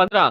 15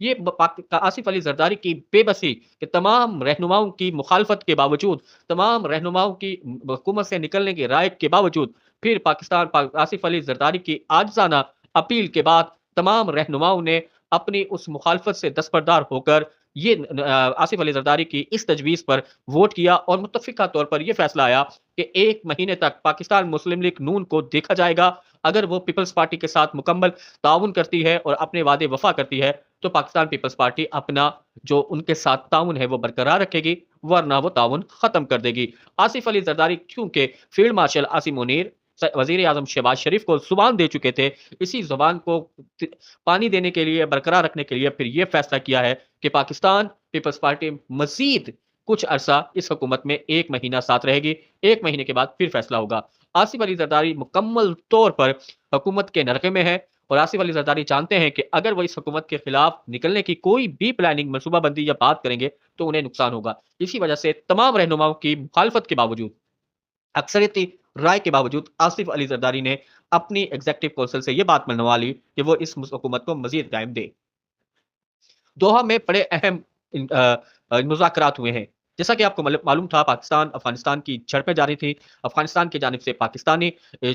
یہ آصف علی زرداری کی بے بسی کہ تمام رہنماؤں کی مخالفت کے باوجود، تمام رہنماؤں کی حکومت سے نکلنے کی رائے کے باوجود، پھر آصف علی زرداری کی عاجزانہ اپیل کے بعد تمام رہنماؤں نے اپنی اس مخالفت سے دستبردار ہو کر یہ آصف علی زرداری کی اس تجویز پر ووٹ کیا اور متفقہ طور پر یہ فیصلہ آیا کہ 1 مہینے تک پاکستان مسلم لیگ نون کو دیکھا جائے گا۔ اگر وہ پیپلز پارٹی کے ساتھ مکمل تعاون کرتی ہے اور اپنے وعدے وفا کرتی ہے تو پاکستان پیپلز پارٹی اپنا جو ان کے ساتھ تعاون ہے وہ برقرار رکھے گی، ورنہ وہ تعاون ختم کر دے گی۔ آصف علی زرداری چونکہ فیلڈ مارشل عاصم منیر وزیر اعظم شہباز شریف کو زبان دے چکے تھے، اسی زبان کو پانی دینے کے لیے، برقرار رکھنے کے لیے پھر یہ فیصلہ کیا ہے کہ پاکستان پیپلز پارٹی مزید کچھ عرصہ اس حکومت میں 1 مہینہ ساتھ رہے گی، 1 مہینے کے بعد پھر فیصلہ ہوگا۔ آصف علی زرداری مکمل طور پر حکومت کے نرغے میں ہے اور آصف علی زرداری جانتے ہیں کہ اگر وہ اس حکومت کے خلاف نکلنے کی کوئی بھی پلاننگ، منصوبہ بندی یا بات کریں گے تو انہیں نقصان ہوگا۔ اسی وجہ سے تمام رہنماؤں کی مخالفت کے باوجود، اکثریتی رائے کے باوجود آصف علی زرداری نے اپنی ایگزیکٹو کونسل سے یہ بات منوا لی کہ وہ اس حکومت کو مزید ٹائم دے۔ دوحہ میں بڑے اہم مذاکرات ہوئے ہیں۔ جیسا کہ آپ کو معلوم تھا، پاکستان افغانستان کی جھڑپیں جاری تھی۔ افغانستان کی جانب سے پاکستانی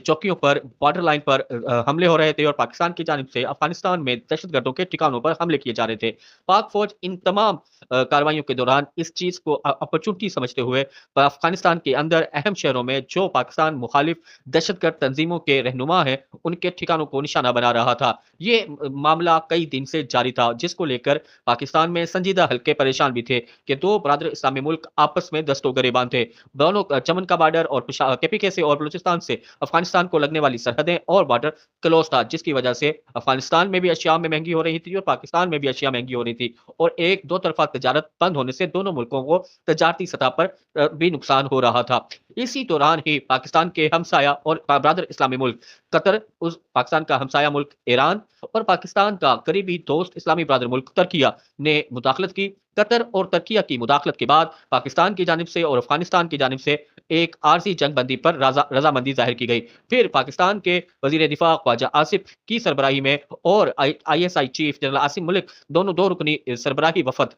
چوکیوں پر، بارڈر لائن پر حملے ہو رہے تھے اور پاکستان کی جانب سے افغانستان میں دہشت گردوں کے ٹھکانوں پر حملے کیے جا رہے تھے۔ پاک فوج ان تمام کارروائیوں کے دوران اس چیز کو اپرچونٹی سمجھتے ہوئے افغانستان کے اندر اہم شہروں میں جو پاکستان مخالف دہشت گرد تنظیموں کے رہنما ہیں ان کے ٹھکانوں کو نشانہ بنا رہا تھا۔ یہ معاملہ کئی دن سے جاری تھا، جس کو لے کر پاکستان میں سنجیدہ حلقے پریشان بھی تھے کہ دو برادر اسلامی ملک آپس میں دست و گریبان تھے۔ دونوں چمن کا بارڈر اور کے پی کے سے اور بلوچستان سے افغانستان کو لگنے والی سرحدیں اور بارڈر کلوز تھا، جس کی وجہ سے افغانستان میں بھی اشیاء میں مہنگی ہو رہی تھی اور پاکستان میں بھی اشیاء مہنگی ہو رہی تھی، اور ایک دو طرفہ تجارت بند ہونے سے دونوں ملکوں کو تجارتی سطح پر بھی نقصان ہو رہا تھا۔ اسی دوران ہی پاکستان کے ہمسایہ اور برادر اسلامی ملک قطر، اس پاکستان کا ہمسایہ ملک ایران اور پاکستان کا قریبی دوست اسلامی برادر ملک ترکیہ نے مداخلت کی۔ قطر اور ترکیہ کی مداخلت کے بعد پاکستان کی جانب سے اور افغانستان کی جانب سے ایک عارضی جنگ بندی پر رضامندی ظاہر کی گئی۔ پھر پاکستان کے وزیر دفاع خواجہ آصف کی سربراہی میں اور I S I chief general Asim Malik دو رکنی سربراہی وفد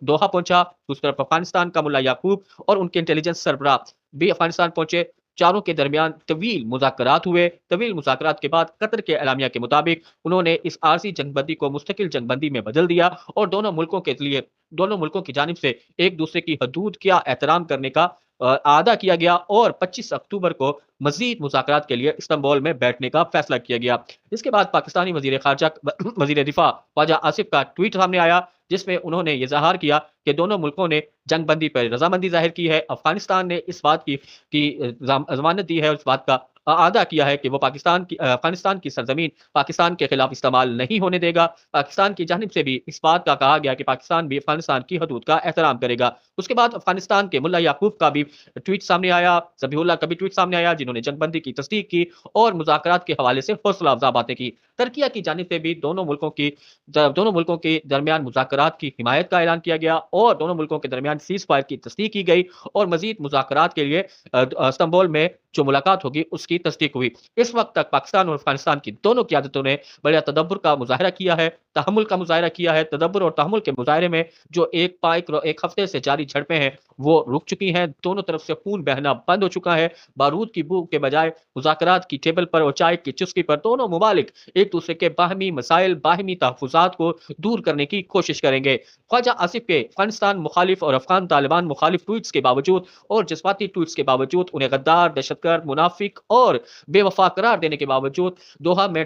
دوحہ پہنچا۔ دوسری طرف افغانستان کا ملا یعقوب اور ان کے انٹیلیجنس سربراہ بھی افغانستان پہنچے۔ چاروں کے درمیان طویل مذاکرات ہوئے۔ طویل مذاکرات کے بعد قطر کے اعلامیہ کے مطابق انہوں نے اس عارضی جنگ بندی کو مستقل جنگ بندی میں بدل دیا اور دونوں ملکوں کی جانب سے ایک دوسرے کی حدود کا احترام کرنے کا اعادہ کیا گیا اور 25 اکتوبر کو مزید مذاکرات کے لیے استنبول میں بیٹھنے کا فیصلہ کیا گیا۔ اس کے بعد پاکستانی وزیر دفاع خواجہ آصف کا ٹویٹ سامنے آیا، جس میں انہوں نے یہ اظہار کیا کہ دونوں ملکوں نے جنگ بندی پر رضامندی ظاہر کی ہے۔ افغانستان نے اس بات کی ضمانت دی ہے اور اس بات کا اعادہ کیا ہے کہ وہ افغانستان کی سرزمین پاکستان کے خلاف استعمال نہیں ہونے دے گا۔ پاکستان کی جانب سے بھی اس بات کا کہا گیا کہ پاکستان بھی افغانستان کی حدود کا احترام کرے گا۔ اس کے بعد افغانستان کے ملا یعقوب کا بھی ٹویٹ سامنے آیا، ذبیح اللہ کا بھی ٹویٹ سامنے آیا، جنہوں نے جنگ بندی کی تصدیق کی اور مذاکرات کے حوالے سے حوصلہ افزا باتیں کی۔ ترکیہ کی جانب سے بھی دونوں ملکوں کے درمیان مذاکرات کی حمایت کا اعلان کیا گیا اور دونوں ملکوں کے درمیان سیز فائر کی تصدیق کی گئی اور مزید مذاکرات کے لیے استنبول میں جو ملاقات ہوگی اس کی تصدیق ہوئی۔ اس وقت تک پاکستان اور افغانستان کی دونوں قیادتوں نے بڑے تدبر کا مظاہرہ کیا ہے، تحمل کا مظاہرہ کیا ہے۔ تدبر اور تحمل کے مظاہرے میں جو ایک ہفتے سے جاری جھڑپیں ہیں وہ رک چکی ہیں، دونوں طرف سے خون بہنا بند ہو چکا ہے۔ بارود کی بو کے بجائے مذاکرات کی ٹیبل پر اور چائے کی چسکی پر دونوں ممالک ایک دوسرے کے باہمی مسائل، باہمی تحفظات کو دور کرنے کی کوشش کریں گے۔ خواجہ آصف کے افغانستان مخالف اور افغان طالبان مخالف ٹویٹس کے باوجود اور جذباتی ٹویٹس کے باوجود، انہیں غدار، دہشت گرد، منافق اور بے وفا قرار دینے کے باوجود، دوحہ میں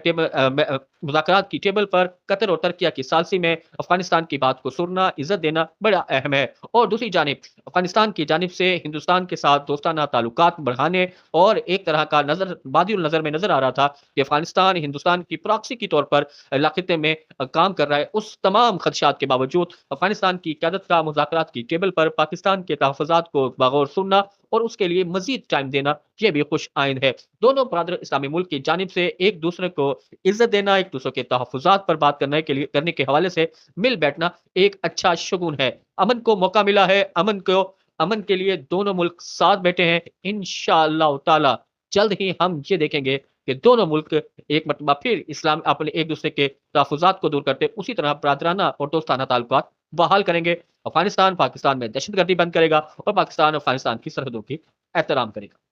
مذاکرات کی ٹیبل پر قطر اور ترکیہ کی ثالثی میں افغانستان کی بات کو سننا، عزت دینا بڑا اہم ہے۔ اور دوسری جانب افغانستان کی جانب سے ہندوستان کے ساتھ دوستانہ تعلقات بڑھانے اور ایک طرح کا بادی النظر میں نظر آ رہا تھا کہ افغانستان ہندوستان کی پراکسی کے طور پر خطے میں کام کر رہا ہے۔ اس تمام خدشات کے باوجود افغانستان کی قیادت کا مذاکرات کی ٹیبل پر پاکستان کے تحفظات کو بغور سننا اور اس کے لیے مزید ٹائم دینا، یہ بھی خوش آئند ہے۔ دونوں برادر اسلامی ملک کی جانب سے ایک دوسرے کو عزت دینا، ایک دوسرے کے تحفظات پر بات کرنے کے حوالے سے مل بیٹھنا ایک اچھا شگون ہے۔ امن کو موقع ملا ہے، امن کے لیے دونوں ملک ساتھ بیٹھے ہیں۔ انشاءاللہ تعالی جلد ہی ہم یہ دیکھیں گے کہ دونوں ملک ایک مرتبہ پھر اسلام اپنے ایک دوسرے کے تحفظات کو دور کرتے اسی طرح برادرانہ اور دوستانہ تعلقات بحال کریں گے۔ افغانستان پاکستان میں دہشت گردی بند کرے گا اور پاکستان افغانستان کی سرحدوں کی احترام کرے گا۔